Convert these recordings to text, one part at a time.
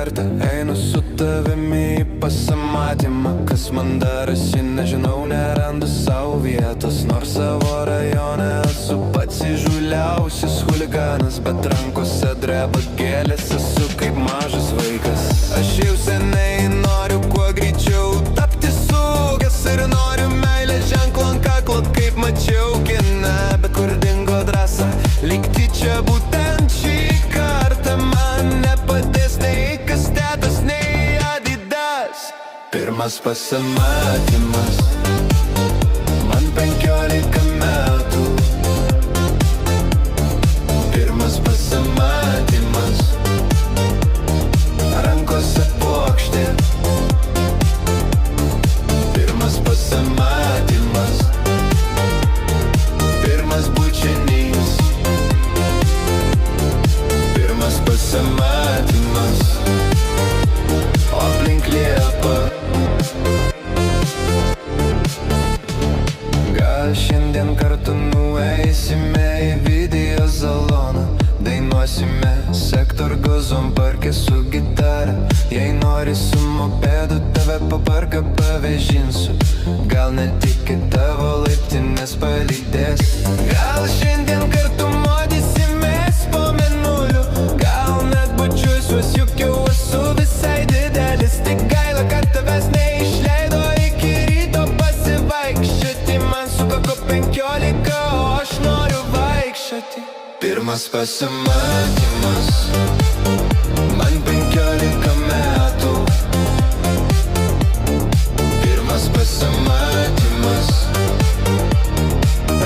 kartą einu su tavimi į pasimatymą. Kas man darosi, nežinau, nerandu savo vietos. Nors savo rajone esu pats įžūliausias chuliganas, bet rankose dreba gėlės, esu kaip mažas vaikas. Aš jau seniai noriu kuo greičiau tapti sugęs ir noriu meilės ženklo ant kaklo, kaip mačiau kine. Bet kur dingo drąsa likti čia būtent šį kartą? Man nepadės nei kastetas, nei Adidas. Pirmas pasimatymas, man 15 metų. Pirmas pasimatymas, rankose puokštė. Pirmas pasimatymas, pirmas bučinys. Pirmas pasimatymas, o aplink liepa. Gal šiandien kartu nueisime į video saloną, dainuosime sektor gozom parke su gitara. Jei nori su mopedu, tave po parką pavežinsiu. Gal net iki tavo laiptinės palydės. Gal šiandien kartu modysimės po mėnuliu. Gal net bučiuosiuos, juk jau esu visai didelis. Tik gaila, kad tavęs neišleido iki ryto pasivaikščioti. Man sukako 15, o aš noriu vaikščioti. Pirmas pasimatymas, man 15 metų. Pirmas pasimatymas,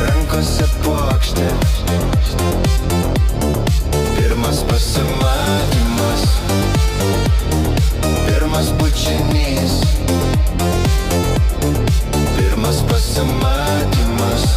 rankose puokštė. Pirmas pasimatymas, pirmas bučinys. Pirmas pasimatymas,